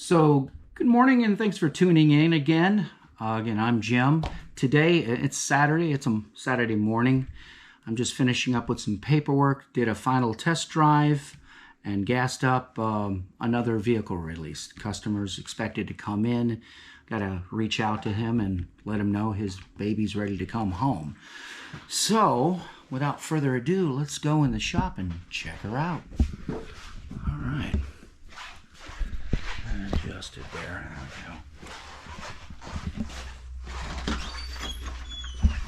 So good morning and thanks for tuning in again. I'm Jim. Today it's Saturday. It's a Saturday morning. I'm just finishing up with some paperwork, did a final test drive, and gassed up another vehicle release. Customer's expected to come in. Got to reach out to him and let him know his baby's ready to come home. So without further ado, let's go in the shop and check her out. All right. Adjusted there. There we go.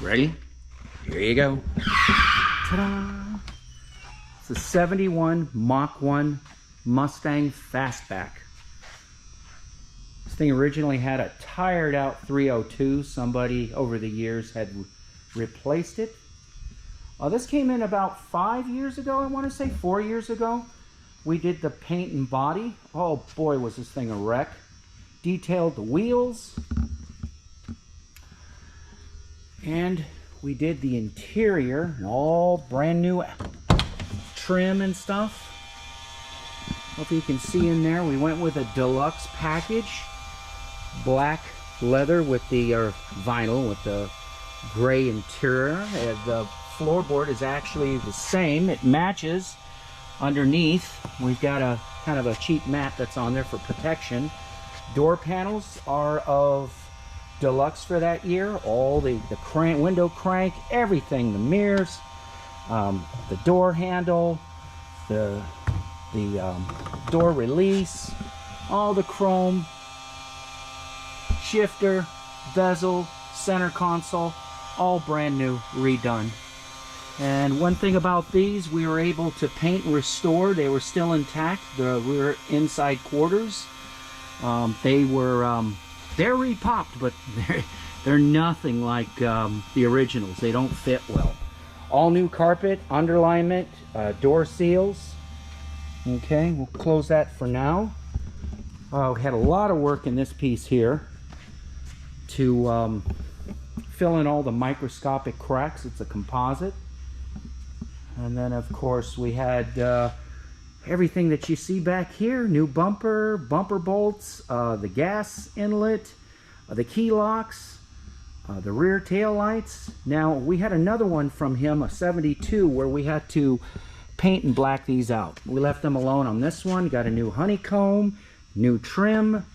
Ready? Here you go. Ta-da! It's a 71 Mach I Mustang Fastback. This thing originally had a tired out 302. Somebody over the years had replaced it. This came in about 5 years ago, I want to say 4 years ago. We did the paint and body. Oh boy, was this thing a wreck. Detailed the wheels. And we did the interior, all brand new trim and stuff. Hope you can see in there, we went with a deluxe package. Black leather with the vinyl with the gray interior. The floorboard is actually the same. It matches. Underneath, we've got a kind of a cheap mat that's on there for protection. Door panels are of deluxe for that year. All the crank, window crank, everything, the mirrors, the door handle, the door release, all the chrome, shifter, bezel, center console, all brand new, redone. And one thing about these, we were able to paint and restore. They were still intact, the rear inside quarters. They're repopped, but they're nothing like the originals. They don't fit well. All new carpet, underlayment, door seals. Okay, we'll close that for now. We had a lot of work in this piece here to fill in all the microscopic cracks. It's a composite. And then of course we had everything that you see back here. New bumper bolts, the gas inlet, the key locks, the rear tail lights. Now we had another one from him, a 72, where we had to paint and black these out. We left them alone on this one. Got a new honeycomb, new trim,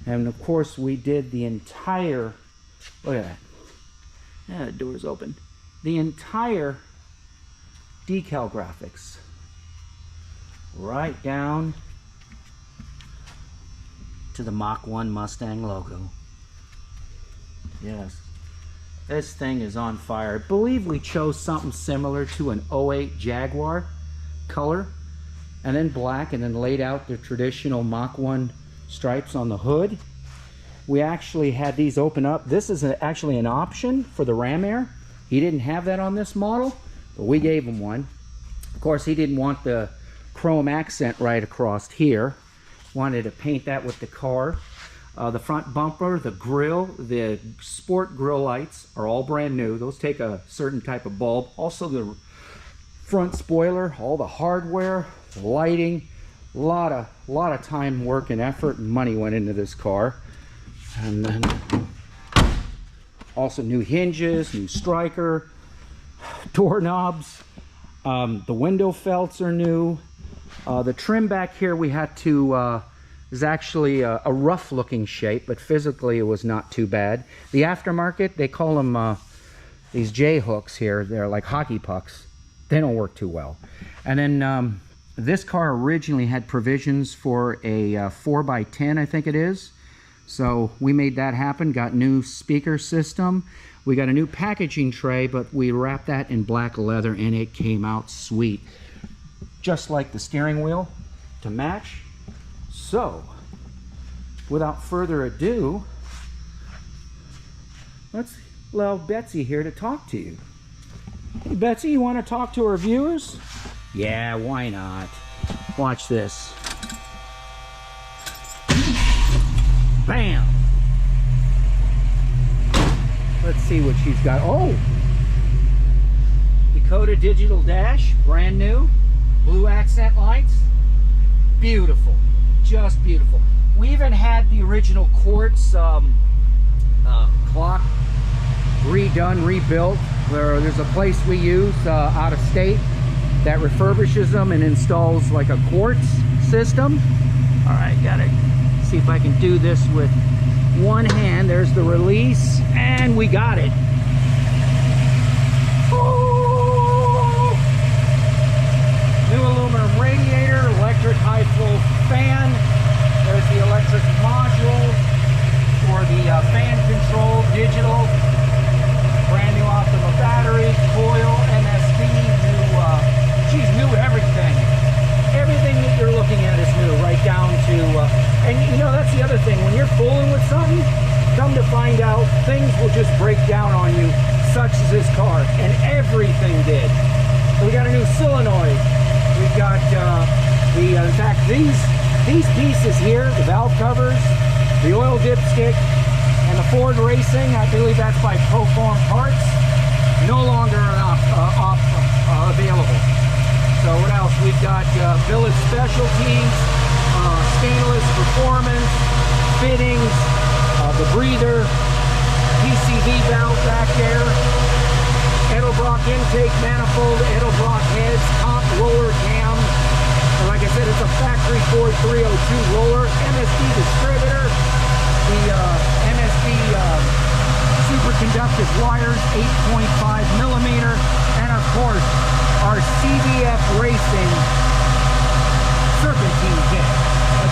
and of course we did the entire, look at that. Yeah, the door's open. The entire decal graphics right down to the Mach I Mustang logo. Yes, this thing is on fire. I believe we chose something similar to an 08 Jaguar color, and then black, and then laid out the traditional Mach I stripes on the hood. We actually had these open up. This is actually an option for the ram air. He didn't have that on this model, but we gave him one. Of course, he didn't want the chrome accent right across here. Wanted to paint that with the car. The front bumper, the grill, the sport grill lights are all brand new. Those take a certain type of bulb. Also the front spoiler, all the hardware, the lighting. A lot of time, work, and effort and money went into this car. And then also new hinges, new striker, doorknobs. The window felts are new. The trim back here we had to is actually a rough looking shape, but physically it was not too bad. The aftermarket, they call them these J hooks here. They're like hockey pucks. They don't work too well. And then this car originally had provisions for a 4x10, I think it is. So we made that happen. Got new speaker system. We got a new packaging tray, but we wrapped that in black leather and it came out sweet. Just like the steering wheel to match. So, without further ado, let's allow Betsy here to talk to you. Hey Betsy, you want to talk to our viewers? Yeah, why not? Watch this. Bam! Let's see what she's got. Oh! Dakota digital dash, brand new. Blue accent lights. Beautiful. Just beautiful. We even had the original quartz clock redone, rebuilt. There's a place we use out of state that refurbishes them and installs like a quartz system. All right, gotta see if I can do this with one hand. There's the release, and we got it. Oh! New aluminum radiator, electric high flow fan. There's the electric module for the fan control, digital. Brand new Optima battery, coil, MSD, new everything. Everything that you're looking at is new, right down to, and you know, that's the other thing. When you're fooling with something, come to find out, things will just break down on you, such as this car, and everything did. So we got a new solenoid. We've got, in fact, these pieces here, the valve covers, the oil dipstick, and the Ford Racing, I believe that's by Proform Parts, no longer available. So what else? We've got Village Specialties, stainless performance, fittings, the breather, PCV valve back there, Edelbrock intake manifold, Edelbrock heads, top roller cam. And like I said, it's a factory Ford 302 roller, MSD distributor, the MSD superconductive wires, 8.5 millimeter, and of course, our CBF Racing serpentine kit.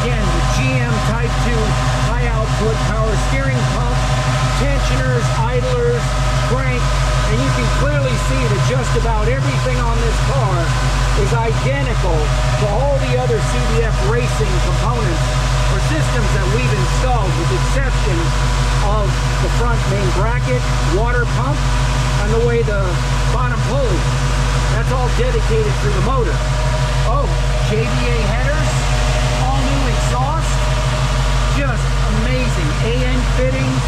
Again, the GM Type 2 high output power steering pump, tensioners, idlers, crank, and you can clearly see that just about everything on this car is identical to all the other CBF Racing components or systems that we've installed, with the exception of the front main bracket, water pump, and the way the bottom pulley. That's all dedicated to the motor. Oh, JBA headers, all new exhaust, just amazing. AN fittings,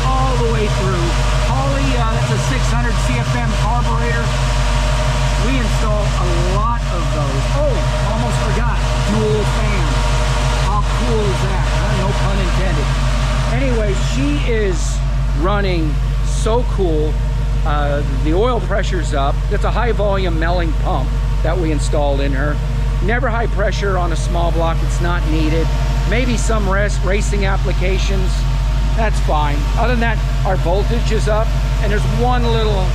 all the way through. Holy, that's a 600 CFM carburetor. We installed a lot of those. Oh, almost forgot, dual fan. How cool is that? No pun intended. Anyway, she is running so cool. The oil pressure's up. It's a high volume melting pump that we installed in her. Never high pressure on a small block, it's not needed. Maybe some racing applications, that's fine. Other than that, our voltage is up, and there's one little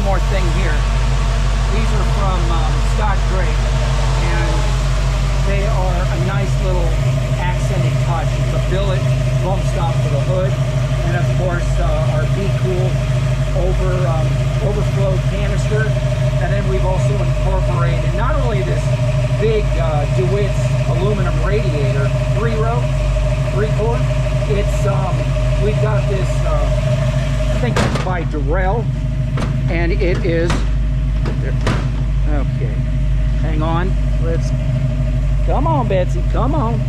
more thing here. These are from Scott Drake, and they are a nice little accented touch. It's a billet bump stop for the hood, and of course our Be Cool overflow canister. And then we've also incorporated not only this big DeWitt's aluminum radiator, 3-row, 3-core, it's we've got this I think it's by Durrell, and it is, okay, hang on, come on Betsy, come on.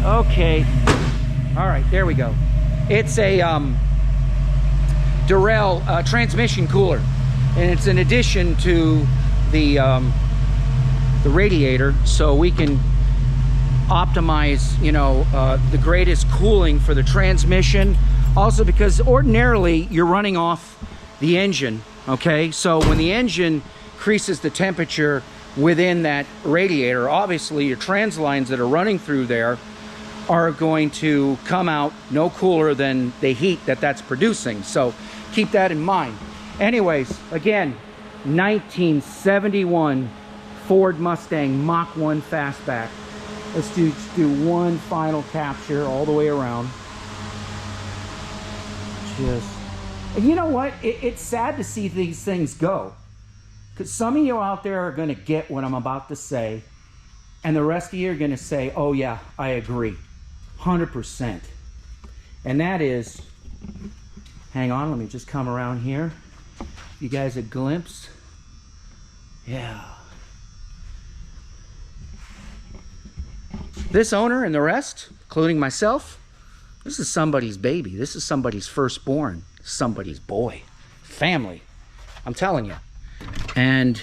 Okay, all right, there we go. It's a Durrell transmission cooler, and it's in addition to the radiator, so we can optimize, you know, the greatest cooling for the transmission. Also, because ordinarily you're running off the engine, okay? So when the engine increases the temperature within that radiator, obviously your trans lines that are running through there are going to come out no cooler than the heat that's producing. So keep that in mind. Anyways, again, 1971 Ford Mustang Mach I Fastback. Let's do one final capture all the way around. Just, and you know what? It's sad to see these things go, because some of you out there are going to get what I'm about to say, and the rest of you are going to say, oh yeah, I agree 100%. And that is, hang on, let me just come around here, you guys a glimpse. Yeah, this owner and the rest, including myself, this is somebody's baby. This is somebody's firstborn, somebody's boy, family, I'm telling you. And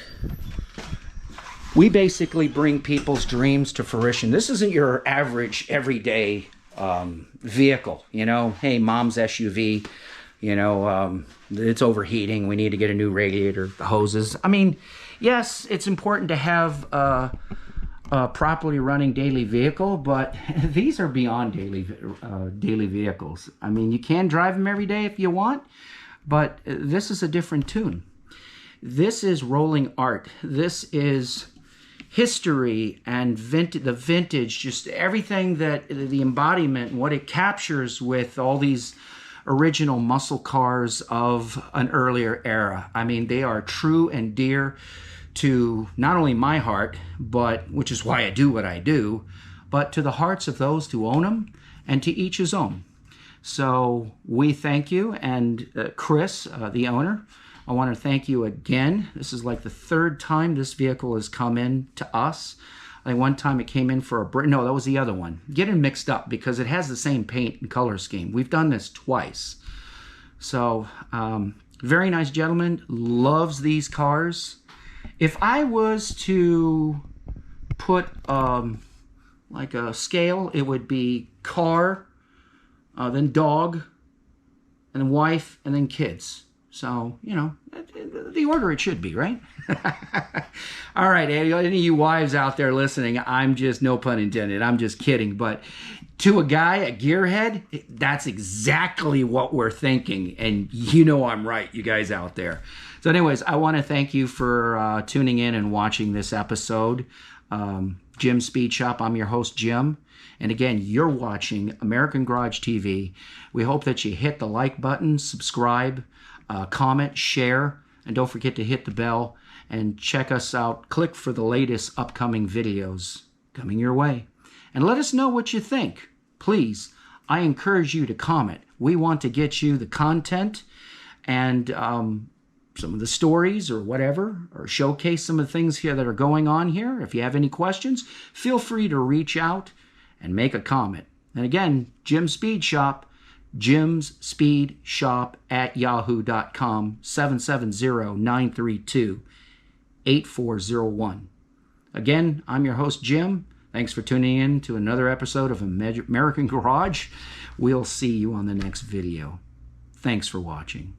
We basically bring people's dreams to fruition. This isn't your average everyday vehicle, you know. Hey, mom's SUV, you know, it's overheating. We need to get a new radiator, the hoses. I mean, yes, it's important to have a properly running daily vehicle, but these are beyond daily vehicles. I mean, you can drive them every day if you want, but this is a different tune. This is rolling art. This is history and the vintage, just everything that the embodiment and what it captures with all these original muscle cars of an earlier era. I mean, they are true and dear to not only my heart, but which is why I do what I do, but to the hearts of those who own them, and to each his own. So we thank you, and Chris, the owner, I want to thank you again. This is like the third time this vehicle has come in to us. Like one time it came in for a no, that was the other one. Getting mixed up because it has the same paint and color scheme. We've done this twice. So, very nice gentleman, loves these cars. If I was to put like a scale, it would be car, then dog, and then wife, and then kids. So, you know, the order it should be, right? All right, any of you wives out there listening, I'm just, no pun intended, I'm just kidding. But to a guy, a gearhead, that's exactly what we're thinking. And you know I'm right, you guys out there. So anyways, I want to thank you for tuning in and watching this episode. Jim's Speed Shop, I'm your host, Jim. And again, you're watching American Garage TV. We hope that you hit the like button, subscribe, comment, share, and don't forget to hit the bell and check us out. Click for the latest upcoming videos coming your way. And let us know what you think. Please, I encourage you to comment. We want to get you the content and some of the stories or whatever, or showcase some of the things here that are going on here. If you have any questions, feel free to reach out and make a comment. And again, Jim's Speed Shop, Jim's Speed Shop at yahoo.com, 770-932-8401. Again, I'm your host, Jim. Thanks for tuning in to another episode of American Garage. We'll see you on the next video. Thanks for watching.